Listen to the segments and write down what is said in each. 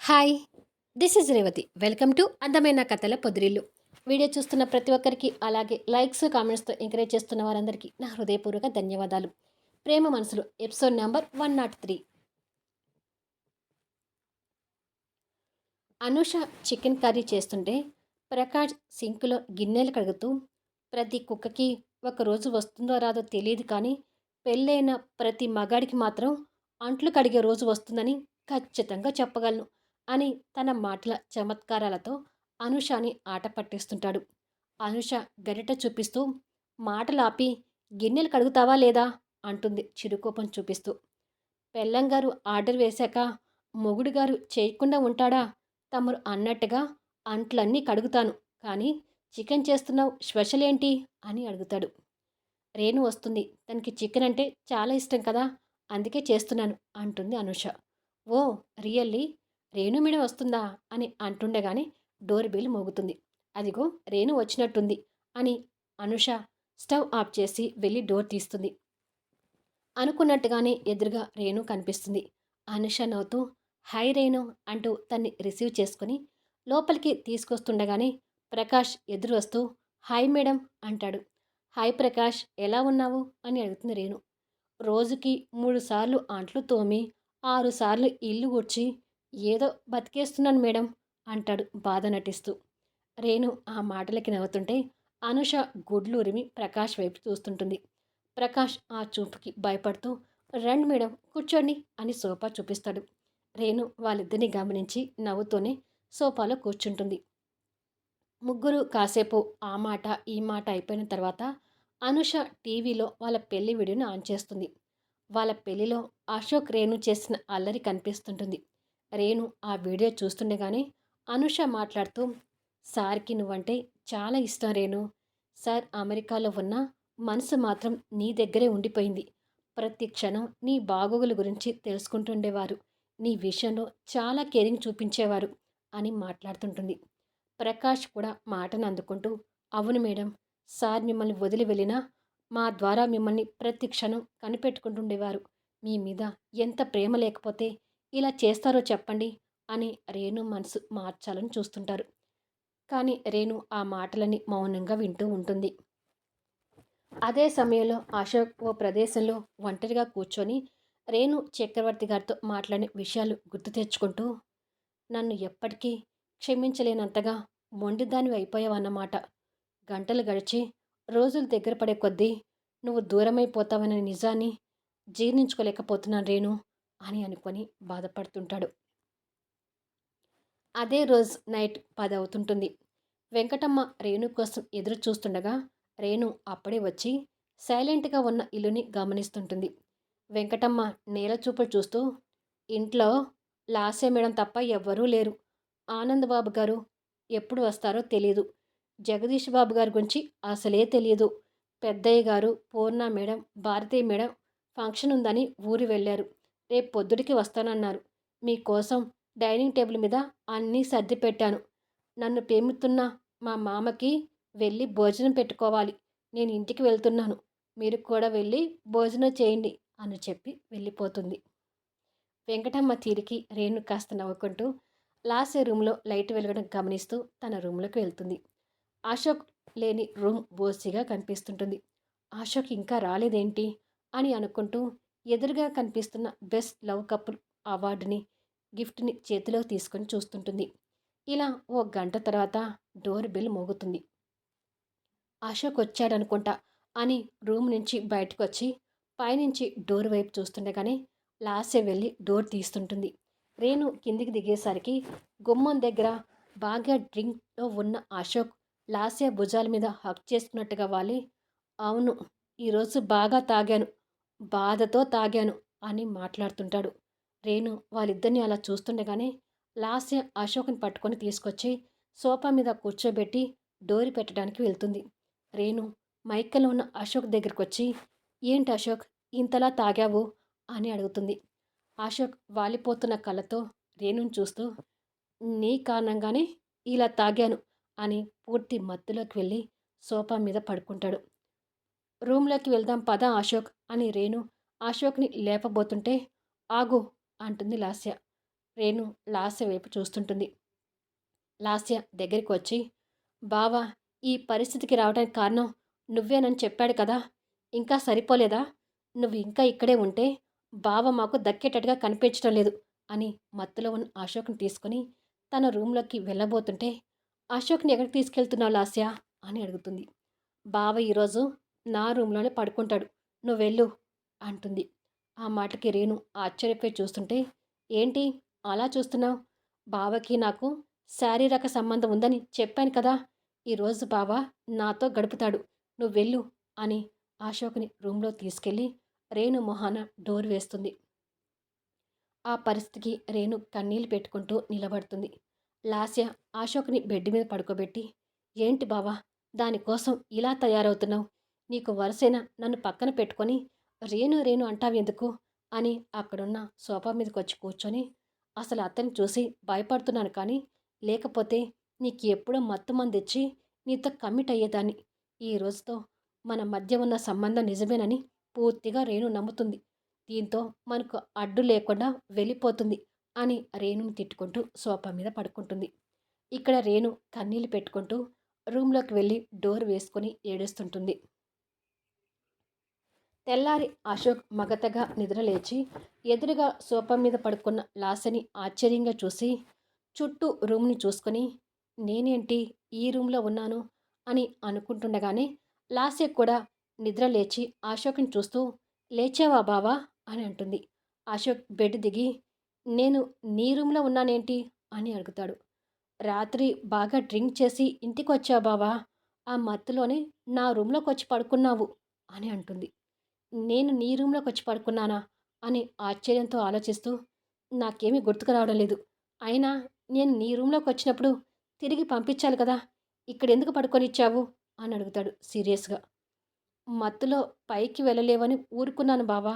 Hi, this is Revathi. Welcome to అందమైన కథల పొదిరిల్లు. Video చూస్తున్న ప్రతి ఒక్కరికి, అలాగే లైక్స్, కామెంట్స్తో ఎంకరేజ్ చేస్తున్న వారందరికీ నా హృదయపూర్వక ధన్యవాదాలు. ప్రేమ మనసులు episode number 103. Anusha chicken curry చేస్తుంటే ప్రకాష్ సింకులో గిన్నెలు కడుగుతూ, ప్రతి కుక్కకి ఒకరోజు వస్తుందో రాదో తెలియదు కానీ పెళ్ళైన ప్రతి మగాడికి మాత్రం అంట్లు కడిగే రోజు వస్తుందని ఖచ్చితంగా చెప్పగలను అని తన మాటల చమత్కారాలతో అనుషని ఆట పట్టిస్తుంటాడు. అనుష గరిట చూపిస్తూ, మాటలాపి గిన్నెలు కడుగుతావా లేదా అంటుంది చిరుకోపం చూపిస్తూ. పెళ్ళంగారు ఆర్డర్ వేశాక మొగుడు గారు చేయకుండా ఉంటాడా? తమరు అన్నట్టుగా అంట్లన్నీ కడుగుతాను, కానీ చికెన్ చేస్తున్నావు, స్పెషల్ ఏంటి అని అడుగుతాడు. రేణు వస్తుంది, తనకి చికెన్ అంటే చాలా ఇష్టం కదా, అందుకే చేస్తున్నాను అంటుంది అనుష. ఓ, రియల్లీ? రేణు మేడం వస్తుందా అని అంటుండగానే డోర్ బెల్ మోగుతుంది. అదిగో రేణు వచ్చినట్టుంది అని అనుష స్టవ్ ఆఫ్ చేసి వెళ్ళి డోర్ తీస్తుంది. అనుకున్నట్టుగానే ఎదురుగా రేణు కనిపిస్తుంది. అనుష నవ్వుతూ హాయ్ రేణు అంటూ తన్ని రిసీవ్ చేసుకుని లోపలికి తీసుకొస్తుండగానే ప్రకాష్ ఎదురు వస్తూ హాయ్ మేడం అంటాడు. హాయ్ ప్రకాష్, ఎలా ఉన్నావు అని అడుగుతుంది రేణు. రోజుకి 3 సార్లు అంట్లు తోమి 6 సార్లు ఇల్లు ఊడ్చి ఏదో బతికేస్తున్నాను మేడం అంటాడు బాధ నటిస్తూ. రేణు ఆ మాటలకి నవ్వుతుంటే అనుష గుడ్లురిమి ప్రకాష్ వైపు చూస్తుంటుంది. ప్రకాష్ ఆ చూపుకి భయపడుతూ రండి మేడం కూర్చోండి అని సోఫా చూపిస్తాడు. రేణు వాళ్ళిద్దరిని గమనించి నవ్వుతూనే సోఫాలో కూర్చుంటుంది. ముగ్గురు కాసేపు ఆ మాట ఈ మాట అయిపోయిన తర్వాత అనుష టీవీలో వాళ్ళ పెళ్లి వీడియోని ఆన్ చేస్తుంది. వాళ్ళ పెళ్లిలో అశోక్ రేణు చేసిన అల్లరి కనిపిస్తుంటుంది. రేణు ఆ వీడియో చూస్తుండగానే అనుష మాట్లాడుతూ, సార్కి నువ్వంటే చాలా ఇష్టం రేణు. సార్ అమెరికాలో ఉన్న మనసు మాత్రం నీ దగ్గరే ఉండిపోయింది. ప్రతి క్షణం నీ బాగోగుల గురించి తెలుసుకుంటుండేవారు. నీ విషయంలో చాలా కేరింగ్ చూపించేవారు అని మాట్లాడుతుంటుంది. ప్రకాష్ కూడా మాటను అందుకుంటూ, అవును మేడం, సార్ మిమ్మల్ని వదిలి వెళ్ళినా మా ద్వారా మిమ్మల్ని ప్రతి క్షణం కనిపెట్టుకుంటుండేవారు. మీ మీద ఎంత ప్రేమ లేకపోతే ఇలా చేస్తారో చెప్పండి అని రేణు మనసు మార్చాలని చూస్తుంటారు. కానీ రేణు ఆ మాటలని మౌనంగా వింటూ ఉంటుంది. అదే సమయంలో అశోక్ ఓ ప్రదేశంలో ఒంటరిగా కూర్చొని రేణు చక్రవర్తి గారితో మాట్లాడిన విషయాలు గుర్తు తెచ్చుకుంటూ, నన్ను ఎప్పటికీ క్షమించలేనంతగా మొండిదానివి అయిపోయావన్నమాట. గంటలు గడిచి రోజులు దగ్గర పడే కొద్దీ నువ్వు దూరమైపోతావనే నిజాన్ని జీర్ణించుకోలేకపోతున్నాను రేణు అని అనుకొని బాధపడుతుంటాడు. అదే రోజు నైట్ 10 అవుతుంటుంది. వెంకటమ్మ రేణు కోసం ఎదురు చూస్తుండగా రేణు అప్పుడే వచ్చి సైలెంట్గా ఉన్న ఇల్లుని గమనిస్తుంటుంది. వెంకటమ్మ నేల చూపులు చూస్తూ, ఇంట్లో లాస్య మేడం తప్ప ఎవ్వరూ లేరు. ఆనందబాబు గారు ఎప్పుడు వస్తారో తెలీదు. జగదీష్ బాబు గారి గురించి అసలే తెలియదు. పెద్దయ్య గారు, పూర్ణ మేడం, భారతీ మేడం ఫంక్షన్ ఉందని ఊరు వెళ్ళారు. రేపు పొద్దుటికి వస్తానన్నారు. మీకోసం డైనింగ్ టేబుల్ మీద అన్నీ సర్ది పెట్టాను. నన్ను ప్రేమిస్తున్న మా మామకి వెళ్ళి భోజనం పెట్టుకోవాలి. నేను ఇంటికి వెళ్తున్నాను. మీరు కూడా వెళ్ళి భోజనం చేయండి అని చెప్పి వెళ్ళిపోతుంది. వెంకటమ్మ తీరికి రేణు కాస్త నవ్వుకుంటూ లాస్య రూమ్లో లైట్ వెలగడం గమనిస్తూ తన రూమ్లోకి వెళ్తుంది. అశోక్ లేని రూమ్ బోసిగా కనిపిస్తుంటుంది. అశోక్ ఇంకా రాలేదేంటి అని అనుకుంటూ ఎదురుగా కనిపిస్తున్న బెస్ట్ లవ్ కపుల్ అవార్డుని గిఫ్ట్ని చేతిలో తీసుకొని చూస్తుంటుంది. ఇలా ఓ గంట తర్వాత డోర్ బెల్ మోగుతుంది. అశోక్ వచ్చాడనుకుంటా అని రూమ్ నుంచి బయటకు వచ్చి పైనుంచి డోర్ వైపు చూస్తుండగానే లాస్య వెళ్ళి డోర్ తీస్తుంటుంది. రేణు కిందికి దిగేసరికి గుమ్మం దగ్గర బాగా డ్రింక్లో ఉన్న అశోక్ లాస్య భుజాల మీద హక్ చేసుకున్నట్టుగా వాలి, అవును, ఈరోజు బాగా తాగాను, బాధతో తాగాను అని మాట్లాడుతుంటాడు. రేణు వాళ్ళిద్దరిని అలా చూస్తుండగానే లాస్య అశోక్ని పట్టుకొని తీసుకొచ్చి సోఫా మీద కూర్చోబెట్టి డోరి పెట్టడానికి వెళ్తుంది. రేణు మైకల్లో ఉన్న అశోక్ దగ్గరికి వచ్చి, ఏంటి అశోక్ ఇంతలా తాగావు అని అడుగుతుంది. అశోక్ వాలిపోతున్న కళ్ళతో రేణుని చూస్తూ, నీ కారణంగానే ఇలా తాగాను అని పూర్తి మత్తులోకి వెళ్ళి సోఫా మీద పడుకుంటాడు. రూమ్లోకి వెళ్దాం పదా అశోక్ అని రేణు అశోక్ని లేపబోతుంటే, ఆగు అంటుంది లాస్య. రేణు లాస్య వైపు చూస్తుంటుంది. లాస్య దగ్గరికి వచ్చి, బావా, ఈ పరిస్థితికి రావడానికి కారణం నువ్వేనని చెప్పాడు కదా, ఇంకా సరిపోలేదా? నువ్వు ఇంకా ఇక్కడే ఉంటే బావ మాకు దక్కేటట్టుగా కనిపించడం లేదు అని మత్తులో ఉన్న అశోక్ని తీసుకుని తన రూంలోకి వెళ్ళబోతుంటే, అశోక్ని ఎక్కడికి తీసుకెళ్తున్నావు లాస్య అని అడుగుతుంది. బావ ఈరోజు నా రూంలోనే పడుకుంటాడు, నువ్వెళ్ళు అంటుంది. ఆ మాటకి రేణు ఆశ్చర్యపోయి చూస్తుంటే, ఏంటి అలా చూస్తున్నావు? బావకి నాకు శారీరక సంబంధం ఉందని చెప్పాను కదా, ఈరోజు బావ నాతో గడుపుతాడు, నువ్వెళ్ళు అని అశోక్ని రూంలో తీసుకెళ్ళి రేణు మొహాన డోర్ వేస్తుంది. ఆ పరిస్థితికి రేణు కన్నీళ్లు పెట్టుకుంటూ నిలబడుతుంది. లాస్య అశోక్ని బెడ్ మీద పడుకోబెట్టి, ఏంటి బావా, దానికోసం ఇలా తయారవుతున్నావు? నీకు వరుసైన నన్ను పక్కన పెట్టుకొని రేణు రేణు అంటావెందుకు అని అక్కడున్న సోఫా మీదకి వచ్చి కూర్చొని, అసలు అతన్ని చూసి భయపడుతున్నాను కానీ లేకపోతే నీకు ఎప్పుడో మత్తు మందిచ్చి నీతో కమిట్ అయ్యేదాన్ని. ఈ రోజుతో మన మధ్య ఉన్న సంబంధం నిజమేనని పూర్తిగా రేణు నమ్ముతుంది. దీంతో మనకు అడ్డు లేకుండా వెళ్ళిపోతుంది అని రేణుని తిట్టుకుంటూ సోఫా మీద పడుకుంటుంది. ఇక్కడ రేణు కన్నీళ్లు పెట్టుకుంటూ రూమ్లోకి వెళ్ళి డోర్ వేసుకొని ఏడుస్తుంటుంది. తెల్లారి అశోక్ మగతగా నిద్రలేచి ఎదురుగా సోఫా మీద పడుకున్న లాస్యని ఆశ్చర్యంగా చూసి చుట్టూ రూమ్ని చూసుకొని, నేనేంటి ఈ రూమ్లో ఉన్నాను అని అనుకుంటుండగానే లాస్య కూడా నిద్ర లేచి అశోక్ని చూస్తూ, లేచావా బావా అని అంటుంది. అశోక్ బెడ్ దిగి, నేను నీ రూమ్లో ఉన్నానేంటి అని అడుగుతాడు. రాత్రి బాగా డ్రింక్ చేసి ఇంటికి వచ్చావు బావా, ఆ మత్తులోనే నా రూమ్లోకి వచ్చి పడుకున్నావు అని అంటుంది. నేను నీ రూమ్లోకి వచ్చి పడుకున్నానా అని ఆశ్చర్యంతో ఆలోచిస్తూ, నాకేమీ గుర్తుకు రావడం లేదు. అయినా నేను నీ రూమ్లోకి వచ్చినప్పుడు తిరిగి పంపించాలి కదా, ఇక్కడెందుకు పడుకొనిచ్చావు అని అడుగుతాడు సీరియస్గా. మత్తులో పైకి వెళ్ళలేవని ఊరుకున్నాను బావా,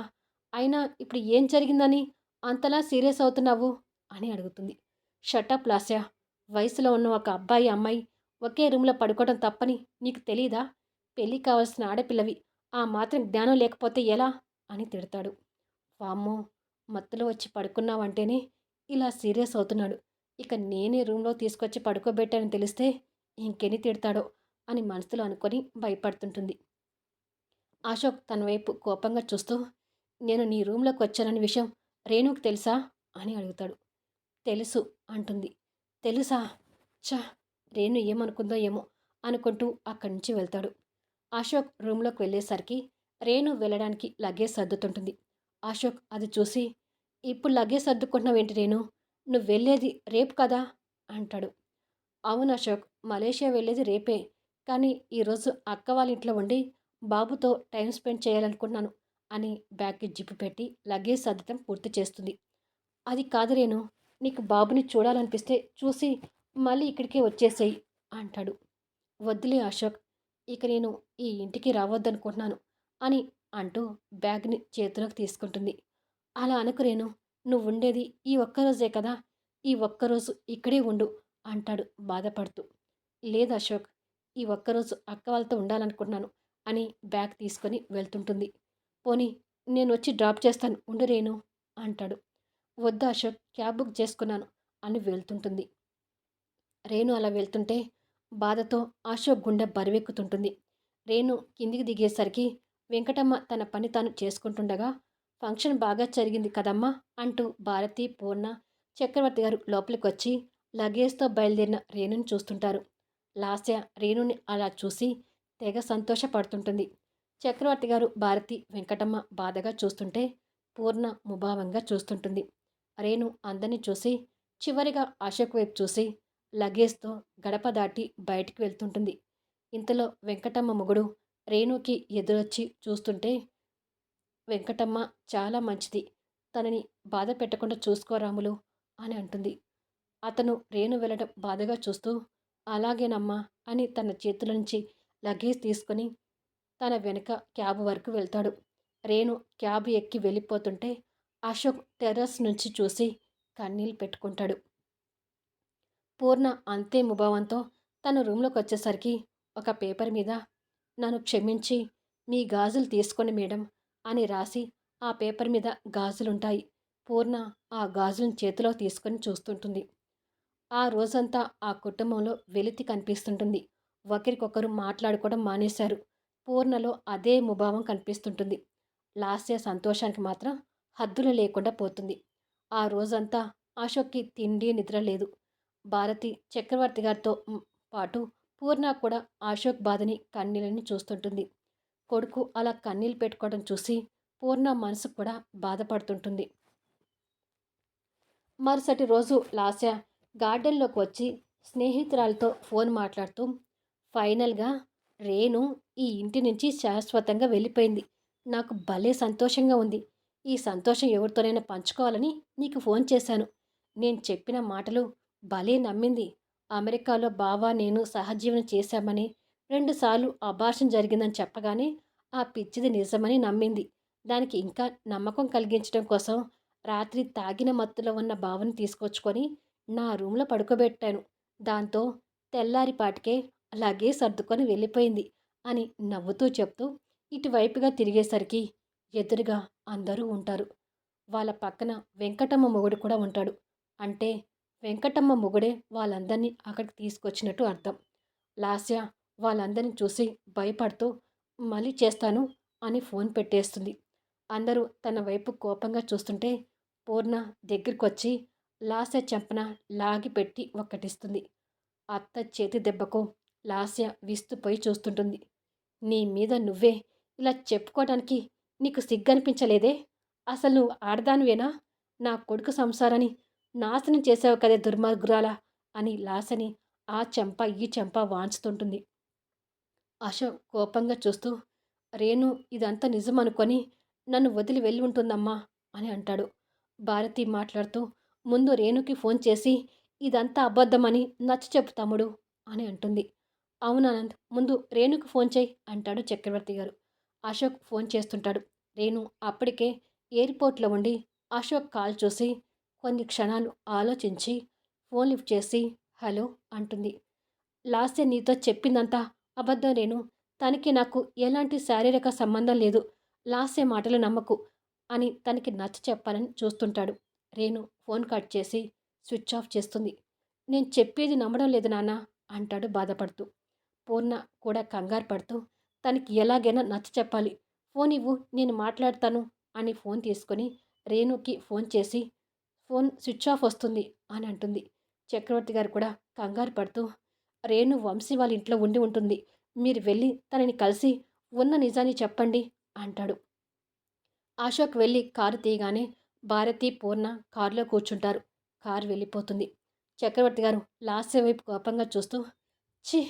అయినా ఇప్పుడు ఏం జరిగిందని అంతలా సీరియస్ అవుతున్నావు అని అడుగుతుంది. షటప్ లాస్య, వయసులో ఉన్న ఒక అబ్బాయి అమ్మాయి ఒకే రూమ్లో పడుకోవడం తప్పని నీకు తెలీదా? పెళ్ళి కావాల్సిన ఆడపిల్లవి, ఆ మాత్రం జ్ఞానం లేకపోతే ఎలా అని తిడతాడు. వామ్మో, మత్తులో వచ్చి పడుకున్నావంటేనే ఇలా సీరియస్ అవుతున్నాడు, ఇక నేనే రూమ్లో తీసుకొచ్చి పడుకోబెట్టానని తెలిస్తే ఇంకెన్ని తిడతాడో అని మనసులో అనుకొని భయపడుతుంటుంది. అశోక్ తన వైపు కోపంగా చూస్తూ, నేను నీ రూమ్లోకి వచ్చానని విషయం రేణుకు తెలుసా అని అడుగుతాడు. తెలుసు అంటుంది. తెలుసా? ఛ, రేణు ఏమనుకుందో ఏమో అనుకుంటూ అక్కడి నుంచి వెళ్తాడు. అశోక్ రూమ్లోకి వెళ్ళేసరికి రేణు వెళ్ళడానికి లగేజ్ సర్దుతుంటుంది. అశోక్ అది చూసి, ఇప్పుడు లగేజ్ సర్దుకుంటున్నావేంటి రేణు, నువ్వు వెళ్ళేది రేపు కదా అంటాడు. అవును అశోక్, మలేషియా వెళ్ళేది రేపే, కానీ ఈరోజు అక్క వాళ్ళ ఇంట్లో ఉండి బాబుతో టైం స్పెండ్ చేయాలనుకుంటున్నాను అని బ్యాగ్కి జిప్పు పెట్టి లగేజ్ సర్దటం పూర్తి చేస్తుంది. అది కాదు రేణు, నీకు బాబుని చూడాలనిపిస్తే చూసి మళ్ళీ ఇక్కడికే వచ్చేసేయి అంటాడు. వద్దులే అశోక్, ఇక నేను ఈ ఇంటికి రావద్దనుకుంటున్నాను అని అంటూ బ్యాగ్ని చేతిలోకి తీసుకుంటుంది. అలా అనుకు రేణు, నువ్వు ఉండేది ఈ ఒక్కరోజే కదా, ఈ ఒక్కరోజు ఇక్కడే ఉండు అంటాడు బాధపడుతూ. లేదు అశోక్, ఈ ఒక్కరోజు అక్క వాళ్ళతో ఉండాలనుకుంటున్నాను అని బ్యాగ్ తీసుకొని వెళ్తుంటుంది. పోనీ నేను వచ్చి డ్రాప్ చేస్తాను ఉండు రేణు అంటాడు. వద్దు అశోక్, క్యాబ్ బుక్ చేసుకున్నాను అని వెళ్తుంటుంది. రేణు అలా వెళ్తుంటే బాధతో అశోక్ గుండె బరువెక్కుతుంటుంది. రేణు కిందికి దిగేసరికి వెంకటమ్మ తన పని తాను చేసుకుంటుండగా, ఫంక్షన్ బాగా జరిగింది కదమ్మా అంటూ భారతి, పూర్ణ, చక్రవర్తి గారు లోపలికి వచ్చి లగేజ్తో బయలుదేరిన రేణుని చూస్తుంటారు. లాస్య రేణుని అలా చూసి తెగ సంతోషపడుతుంటుంది. చక్రవర్తి గారు, భారతి, వెంకటమ్మ బాధగా చూస్తుంటే పూర్ణ ముభావంగా చూస్తుంటుంది. రేణు అందరినీ చూసి చివరిగా అశోక్ వైపు చూసి లగేజ్తో గడప దాటి బయటికి వెళ్తుంటుంది. ఇంతలో వెంకటమ్మ మొగుడు రేణుకి ఎదురొచ్చి చూస్తుంటే, వెంకటమ్మ చాలా మంచిది, తనని బాధ పెట్టకుండా చూసుకోరాములు అని అంటుంది. అతను రేణు వెళ్ళడం బాధగా చూస్తూ, అలాగేనమ్మా అని తన చేతుల నుంచి లగేజ్ తీసుకొని తన వెనక క్యాబ్ వరకు వెళ్తాడు. రేణు క్యాబ్ ఎక్కి వెళ్ళిపోతుంటే అశోక్ టెర్రస్ నుంచి చూసి కన్నీళ్ళు పెట్టుకుంటాడు. పూర్ణ అంతే ముభావంతో తన రూమ్లోకి వచ్చేసరికి ఒక పేపర్ మీద, నన్ను క్షమించి మీ గాజులు తీసుకోండి మేడం అని రాసి ఆ పేపర్ మీద గాజులుంటాయి. పూర్ణ ఆ గాజులను చేతిలో తీసుకొని చూస్తుంటుంది. ఆ రోజంతా ఆ కుటుంబంలో వెలితి కనిపిస్తుంటుంది. ఒకరికొకరు మాట్లాడుకోవడం మానేశారు. పూర్ణలో అదే ముభావం కనిపిస్తుంటుంది. లాస్య సంతోషానికి మాత్రం హద్దులు లేకుండా పోతుంది. ఆ రోజంతా అశోక్‌కి తిండి, నిద్ర లేదు. భారతి చక్రవర్తి గారితో పాటు పూర్ణ కూడా అశోక్ బాధని, కన్నీళ్ళని చూస్తుంటుంది. కొడుకు అలా కన్నీళ్ళు పెట్టుకోవడం చూసి పూర్ణ మనసు కూడా బాధపడుతుంటుంది. మరుసటి రోజు లాస్య గార్డెన్లోకి వచ్చి స్నేహితురాలతో ఫోన్ మాట్లాడుతూ ఫైనల్గా రేణు ఈ ఇంటి నుంచి శాశ్వతంగా వెళ్ళిపోయింది. నాకు భలే సంతోషంగా ఉంది. ఈ సంతోషం ఎవరితోనైనా పంచుకోవాలని నీకు ఫోన్ చేశాను. నేను చెప్పిన మాటలు భలే నమ్మింది. అమెరికాలో బావ నేను సహజీవనం చేశామని, 2 సార్లు అబార్షన్ జరిగిందని చెప్పగానే ఆ పిచ్చిది నిజమని నమ్మింది. దానికి ఇంకా నమ్మకం కలిగించడం కోసం రాత్రి తాగిన మత్తులో ఉన్న బావని తీసుకొచ్చుకొని నా రూమ్లో పడుకోబెట్టాను. దాంతో తెల్లారిపాటికే అలాగే సర్దుకొని వెళ్ళిపోయింది అని నవ్వుతూ చెప్తూ ఇటువైపుగా తిరిగేసరికి ఎదురుగా అందరూ ఉంటారు. వాళ్ళ పక్కన వెంకటమ్మ మొగుడు కూడా ఉంటాడు. అంటే వెంకటమ్మ మొగుడే వాళ్ళందరినీ అక్కడికి తీసుకొచ్చినట్టు అర్థం. లాస్య వాళ్ళందరిని చూసి భయపడుతూ మళ్ళీ చేస్తాను అని ఫోన్ పెట్టేస్తుంది. అందరూ తన వైపు కోపంగా చూస్తుంటే పూర్ణ దగ్గరికొచ్చి లాస్య చెంపన లాగి పెట్టి ఒక్కటిస్తుంది. అత్త చేతి దెబ్బకు లాస్య విస్తుపోయి చూస్తుంటుంది. నీ మీద నువ్వే ఇలా చెప్పుకోవడానికి నీకు సిగ్గనిపించలేదే? అసలు నువ్వు ఆడదానివేనా? నా కొడుకు సంసారాన్ని నాశనం చేసావు కదే దుర్మార్గురాలా అని లాస్యని ఆ చెంప ఈ చెంప వాంచుతుంటుంది. అశోక్ కోపంగా చూస్తూ రేణు ఇదంతా నిజమనుకొని నన్ను వదిలి వెళ్ళి ఉంటుందమ్మా అని అంటాడు. భారతి మాట్లాడుతూ ముందు రేణుకి ఫోన్ చేసి ఇదంతా అబద్ధమని నచ్చ చెప్పు తమ్ముడు అని అంటుంది. అవునానంద్ ముందు రేణుకి ఫోన్ చేయి అంటాడు చక్రవర్తి గారు. అశోక్ ఫోన్ చేస్తుంటాడు. రేణు అప్పటికే ఎయిర్పోర్ట్లో ఉండి అశోక్ కాల్ చూసి కొన్ని క్షణాలు ఆలోచించి ఫోన్ లిఫ్ట్ చేసి హలో అంటుంది. లాస్య నీతో చెప్పిందంతా అబద్ధం రేణు. తనకి నాకు ఎలాంటి శారీరక సంబంధం లేదు. లాస్య మాటలు నమ్మకు అని తనకి నచ్చ చెప్పాలని చూస్తుంటాడు. రేణు ఫోన్ కట్ చేసి స్విచ్ ఆఫ్ చేస్తుంది. నేను చెప్పేది నమ్మడం లేదు నాన్న అంటాడు బాధపడుతూ. పూర్ణ కూడా కంగారు పడుతూ తనకి ఎలాగైనా నచ్చ చెప్పాలి. ఫోన్ ఇవ్వు నేను మాట్లాడతాను అని ఫోన్ తీసుకొని రేణుకి ఫోన్ చేసి ఫోన్ స్విచ్ ఆఫ్ వస్తుంది అని అంటుంది. చక్రవర్తి గారు కూడా కంగారు పడుతూ రేణు వంశీ వాళ్ళ ఇంట్లో ఉండి ఉంటుంది. మీరు వెళ్ళి తనని కలిసి ఉన్న నిజాన్ని చెప్పండి అంటాడు. అశోక్ వెళ్ళి కారు తీయగానే భారతి పూర్ణ కారులో కూర్చుంటారు. కారు వెళ్ళిపోతుంది. చక్రవర్తి గారు లాస్య వైపు కోపంగా చూస్తూ ఛీ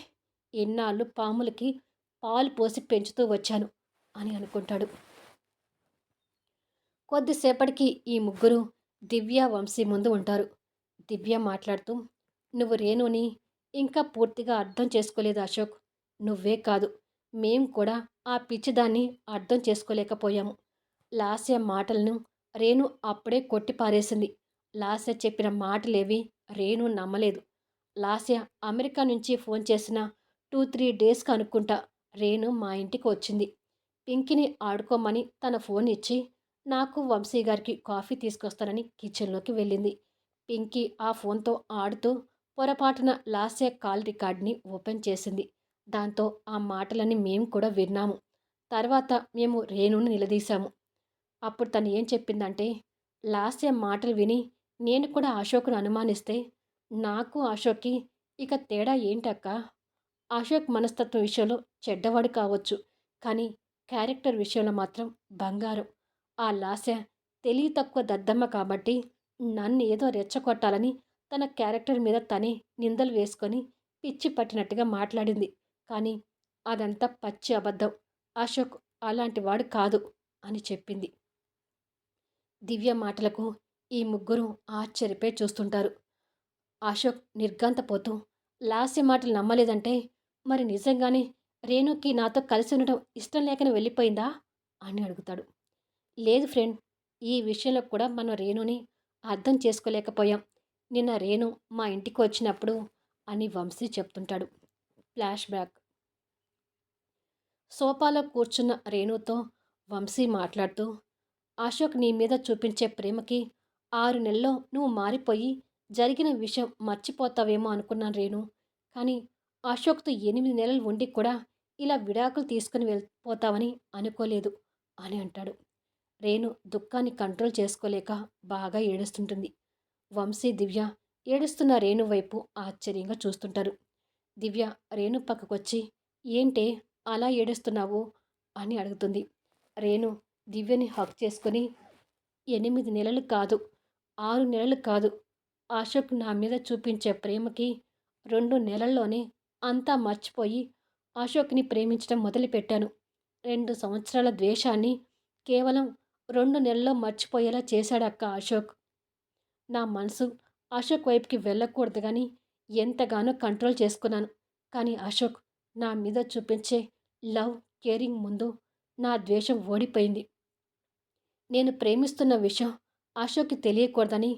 ఇన్నాళ్ళు పాములకి పాలు పోసి పెంచుతూ వచ్చాను అని అనుకుంటాడు. కొద్దిసేపటికి ఈ ముగ్గురు దివ్య వంశీ ముందు ఉంటారు. దివ్య మాట్లాడుతూ నువ్వు రేణుని ఇంకా పూర్తిగా అర్థం చేసుకోలేదు అశోక్. నువ్వే కాదు మేం కూడా ఆ పిచ్చిదాన్ని అర్థం చేసుకోలేకపోయాము. లాస్య మాటలను రేణు అప్పుడే కొట్టి పారేసింది. లాస్య చెప్పిన మాటలేవి రేణు నమ్మలేదు. లాస్య అమెరికా నుంచి ఫోన్ చేసిన 2-3 డేస్కి అనుకుంటా రేణు మా ఇంటికి వచ్చింది. పింకిని ఆడుకోమని తన ఫోన్ ఇచ్చి నాకు వంశీ గారికి కాఫీ తీసుకొస్తానని కిచెన్లోకి వెళ్ళింది. పింకీ ఆ ఫోన్తో ఆడుతూ పొరపాటున లాస్య కాల్ రికార్డ్ని ఓపెన్ చేసింది. దాంతో ఆ మాటలని మేము కూడా విన్నాము. తర్వాత మేము రేణుని నిలదీశాము. అప్పుడు తను ఏం చెప్పిందంటే లాస్య మాటలు విని నేను కూడా అశోక్ను అనుమానిస్తే నాకు అశోక్కి ఇక తేడా ఏంటక్క? అశోక్ మనస్తత్వం విషయంలో చెడ్డవాడు కావచ్చు. కానీ క్యారెక్టర్ విషయంలో మాత్రం బంగారం. ఆ లాస్య తెలివి తక్కువ దద్దమ్మ కాబట్టి నన్ను ఏదో రెచ్చగొట్టాలని తన క్యారెక్టర్ మీద తనే నిందలు వేసుకొని పిచ్చి పట్టినట్టుగా మాట్లాడింది. కానీ అదంతా పచ్చి అబద్ధం. అశోక్ అలాంటి వాడు కాదు అని చెప్పింది. దివ్య మాటలకు ఈ ముగ్గురు ఆశ్చర్యపోయి చూస్తుంటారు. అశోక్ నిర్ఘాంతపోతూ లాస్య మాటలు నమ్మలేదంటే మరి నిజంగానే రేణుకి నాతో కలిసి ఉండటం ఇష్టం లేకనే వెళ్ళిపోయిందా అని అడుగుతాడు. లేదు ఫ్రెండ్, ఈ విషయంలో కూడా మనం రేణుని అర్థం చేసుకోలేకపోయాం. నిన్న రేణు మా ఇంటికి వచ్చినప్పుడు అని వంశీ చెప్తుంటాడు. Flash back. సోఫాలో కూర్చున్న రేణుతో వంశీ మాట్లాడుతూ అశోక్ నీ మీద చూపించే ప్రేమకి 6 నెలల్లో నువ్వు మారిపోయి జరిగిన విషయం మర్చిపోతావేమో అనుకున్నాను రేణు. కానీ అశోక్‌తో 8 నెలలు ఉండి కూడా ఇలా విడాకులు తీసుకొని వెళ్ళిపోతావని అనుకోలేదు అని అంటాడు. రేణు దుఃఖాన్ని కంట్రోల్ చేసుకోలేక బాగా ఏడుస్తుంటుంది. వంశీ, దివ్య ఏడుస్తున్న రేణు వైపు ఆశ్చర్యంగా చూస్తుంటారు. దివ్య రేణు పక్కకొచ్చి, ఏంటే అలా ఏడుస్తున్నావు అని అడుగుతుంది. రేణు దివ్యని హగ్ చేసుకొని, 8 నెలలు కాదు, 6 నెలలు కాదు, అశోక్ నా మీద చూపించే ప్రేమకి 2 నెలల్లోనే అంతా మర్చిపోయి అశోక్ని ప్రేమించడం మొదలుపెట్టాను. 2 సంవత్సరాల ద్వేషాన్ని కేవలం 2 నెలల్లో మర్చిపోయేలా చేశాడక్క అశోక్. నా మనసు అశోక్ వైపుకి వెళ్ళకూడదు గాని ఎంతగానో కంట్రోల్ చేసుకున్నాను. కానీ అశోక్ నా మీద చూపించే లవ్, కేరింగ్ ముందు నా ద్వేషం ఓడిపోయింది. నేను ప్రేమిస్తున్న విషయం అశోక్‌కి తెలియకూడదని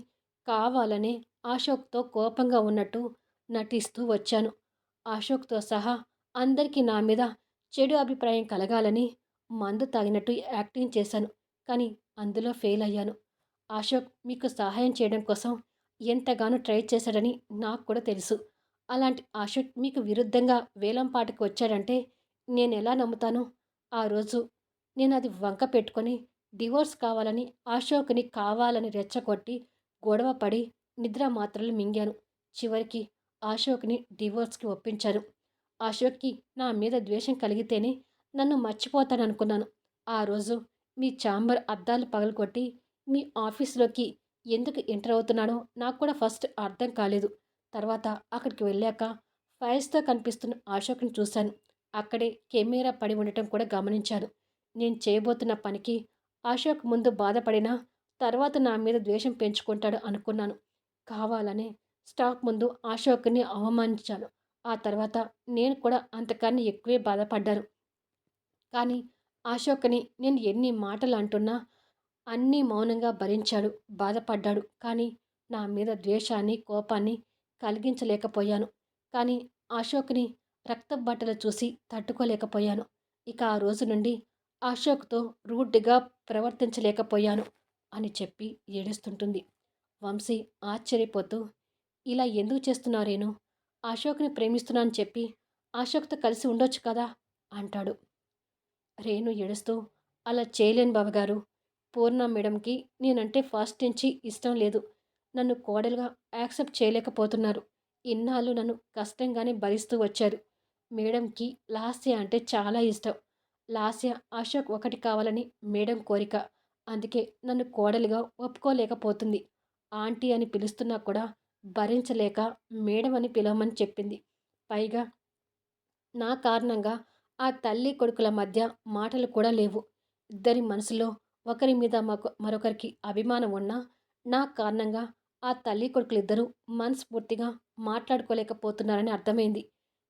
కావాలనే అశోక్‌తో కోపంగా ఉన్నట్టు నటిస్తూ వచ్చాను. అశోక్‌తో సహా అందరికీ నా మీద చెడు అభిప్రాయం కలగాలని మందు తాగినట్టు యాక్టింగ్ చేశాను. కానీ అందులో ఫెయిల్ అయ్యాను. అశోక్ మీకు సహాయం చేయడం కోసం ఎంతగానో ట్రై చేశాడని నాకు కూడా తెలుసు. అలాంటి అశోక్ మీకు విరుద్ధంగా వేలంపాటకి వచ్చాడంటే నేనెలా నమ్ముతాను? ఆ రోజు నేనది వంక పెట్టుకొని డివోర్స్ కావాలని అశోక్‌ని కావాలని రెచ్చగొట్టి, గొడవ పడి, నిద్ర మాత్రలు మింగాను. చివరికి అశోక్‌ని డివోర్స్‌కి ఒప్పించాను. అశోక్‌కి నా మీద ద్వేషం కలిగితేనే నన్ను మర్చిపోతాడనుకున్నాను. ఆ రోజు మీ ఛాంబర్ అద్దాలు పగలగొట్టి, మీ ఆఫీస్‌లోకి ఎందుకు ఎంటర్ అవుతున్నాడో నాకు కూడా ఫస్ట్ అర్థం కాలేదు. తర్వాత అక్కడికి వెళ్ళాక ఫైల్స్‌తో కనిపిస్తున్న అశోక్‌ని చూశాను. అక్కడే కెమెరా పడి ఉండటం కూడా గమనించాను. నేను చేయబోతున్న పనికి అశోక్ ముందు బాధపడినా తర్వాత నా మీద ద్వేషం పెంచుకుంటాడు అనుకున్నాను. కావాలనే స్టాఫ్ ముందు అశోక్‌ని అవమానించాను. ఆ తర్వాత నేను కూడా అంతకన్నా ఎక్కువే బాధపడ్డాను. కానీ అశోక్‌ని నేను ఎన్ని మాటలు అంటున్నా అన్నీ మౌనంగా భరించాడు, బాధపడ్డాడు. కానీ నా మీద ద్వేషాన్ని, కోపాన్ని కలిగించలేకపోయాను. కానీ అశోక్‌ని రక్తపు బట్టలు చూసి తట్టుకోలేకపోయాను. ఇక ఆ రోజు నుండి అశోక్‌తో రూడ్‌గా ప్రవర్తించలేకపోయాను అని చెప్పి ఏడుస్తుంటుంది. వంశీ ఆశ్చర్యపోతూ, ఇలా ఎందుకు చేస్తున్నావు రేణు? అశోక్‌ని ప్రేమిస్తున్నానని చెప్పి అశోక్‌తో కలిసి ఉండొచ్చు కదా అంటాడు. రేణు ఏడుస్తూ, అలా చేయలేను బావగారు. పూర్ణ మేడంకి నేనంటే ఫస్ట్ నుంచి ఇష్టం లేదు. నన్ను కోడలుగా యాక్సెప్ట్ చేయలేకపోతున్నారు. ఇన్నాళ్ళు నన్ను కష్టంగానే భరిస్తూ వచ్చారు. మేడంకి లాస్య అంటే చాలా ఇష్టం. లాస్య, అశోక్ ఒకటి కావాలని మేడం కోరిక. అందుకే నన్ను కోడలిగా ఒప్పుకోలేకపోతుంది. ఆంటీ అని పిలుస్తున్నా కూడా భరించలేక మేడం అని పిలవమని చెప్పింది. పైగా నా కారణంగా ఆ తల్లి కొడుకుల మధ్య మాటలు కూడా లేవు. ఇద్దరి మనసులో ఒకరి మీద మరొకరికి అభిమానం ఉన్నా నా కారణంగా ఆ తల్లి కొడుకులిద్దరూ మనస్ఫూర్తిగా మాట్లాడుకోలేకపోతున్నారని అర్థమైంది.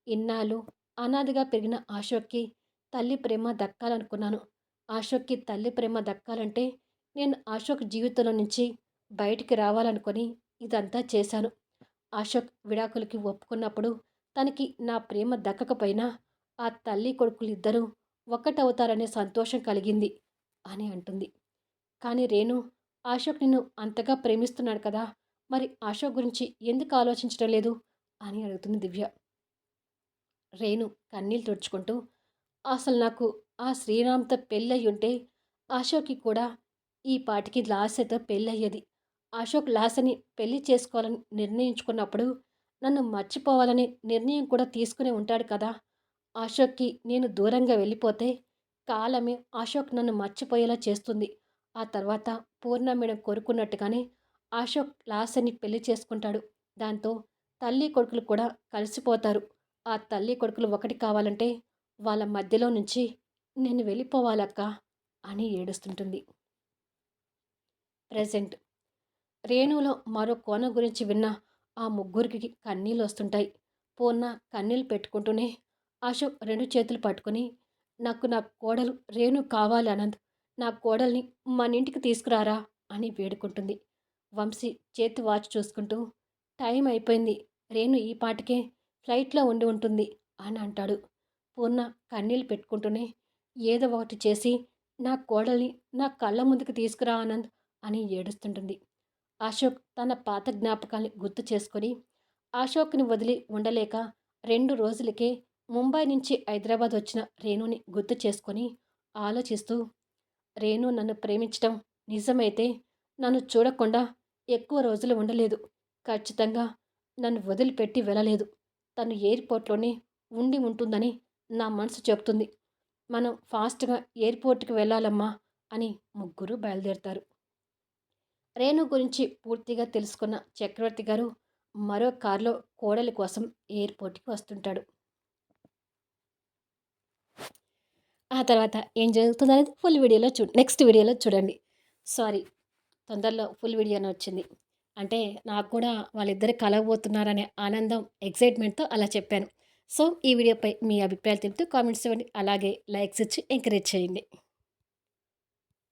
ఇన్నాళ్ళు అనాథగా పెరిగిన అశోక్‌కి తల్లి ప్రేమ దక్కాలనుకున్నాను. అశోక్‌కి తల్లి ప్రేమ దక్కాలంటే నేను అశోక్ జీవితంలో నుంచి బయటికి రావాలనుకొని ఇదంతా చేశాను. అశోక్ విడాకులకి ఒప్పుకున్నప్పుడు తనకి నా ప్రేమ దక్కకపోయినా ఆ తల్లి కొడుకులిద్దరూ ఒక్కటవుతారనే సంతోషం కలిగింది అని అంటుంది. కానీ రేణు, అశోక్ నిన్ను అంతగా ప్రేమిస్తున్నాడు కదా! మరి అశోక్ గురించి ఎందుకు ఆలోచించడం లేదు అని అడుగుతుంది దివ్య. రేణు కన్నీళ్ళు తుడుచుకుంటూ, అసలు నాకు ఆ శ్రీరామ్‌తో పెళ్ళయ్యుంటే అశోక్‌కి కూడా ఈ పాటికి లాస్యతో పెళ్ళయ్యేది. అశోక్ లాస్యని పెళ్లి చేసుకోవాలని నిర్ణయించుకున్నప్పుడు నన్ను మర్చిపోవాలనే నిర్ణయం కూడా తీసుకునే ఉంటాడు కదా! అశోక్‌కి నేను దూరంగా వెళ్ళిపోతే కాలమే అశోక్ నన్ను మర్చిపోయేలా చేస్తుంది. ఆ తర్వాత పూర్ణ మేడం కోరుకున్నట్టుగానే అశోక్ లాస్యని పెళ్లి చేసుకుంటాడు. దాంతో తల్లి కొడుకులు కూడా కలిసిపోతారు. ఆ తల్లి కొడుకులు ఒకటి కావాలంటే వాళ్ళ మధ్యలో నుంచి నేను వెళ్ళిపోవాలక్కా అని ఏడుస్తుంటుంది. ప్రెజెంట్ రేణులో మరో కోణం గురించి విన్న ఆ ముగ్గురికి కన్నీళ్ళు వస్తుంటాయి. పూర్ణ కన్నీళ్ళు పెట్టుకుంటూనే అశోక్ 2 చేతులు పట్టుకొని, నాకు నా కోడలు రేణు కావాలి అనంత్. నా కోడల్ని మనింటికి తీసుకురారా అని వేడుకుంటుంది. వంశీ చేతి వాచ్ చూసుకుంటూ, టైం అయిపోయింది. రేణు ఈ పాటికే ఫ్లైట్‌లో ఉండి ఉంటుంది అని అంటాడు. పూర్ణ కన్నీళ్ళు పెట్టుకుంటూనే, ఏదో ఒకటి చేసి నా కోడల్ని నా కళ్ళ ముందుకు తీసుకురా ఆనంద్ అని ఏడుస్తుంటుంది. అశోక్ తన పాత జ్ఞాపకాల్ని గుర్తు చేసుకొని అశోక్‌ని వదిలి ఉండలేక 2 రోజులకే ముంబై నుంచి హైదరాబాద్ వచ్చిన రేణుని గుర్తు చేసుకొని ఆలోచిస్తూ, రేణు నన్ను ప్రేమించటం నిజమైతే నన్ను చూడకుండా ఎక్కువ రోజులు ఉండలేదు. ఖచ్చితంగా నన్ను వదిలిపెట్టి వెళ్ళలేదు. తను ఎయిర్‌పోర్ట్‌లోనే ఉండి ఉంటుందని నా మనసు చెప్తుంది. మనం ఫాస్ట్‌గా ఎయిర్‌పోర్ట్‌కి వెళ్ళాలమ్మా అని ముగ్గురు బయలుదేరతారు. రేణు గురించి పూర్తిగా తెలుసుకున్న చక్రవర్తి గారు మరో కారులో కోడలి కోసం ఎయిర్‌పోర్ట్‌కి వస్తుంటాడు. ఆ తర్వాత ఏం జరుగుతుందనేది నెక్స్ట్ వీడియోలో చూడండి. సారీ, తొందరలో ఫుల్ వీడియోనే వచ్చింది. అంటే నాకు కూడా వాళ్ళిద్దరు కలవబోతున్నారనే ఆనందం, ఎక్సైట్‌మెంట్‌తో అలా చెప్పాను. సో, ఈ వీడియోపై మీ అభిప్రాయాలు తెలుపుతూ కామెంట్స్ ఇవ్వండి. అలాగే లైక్స్ ఇచ్చి ఎంకరేజ్ చేయండి.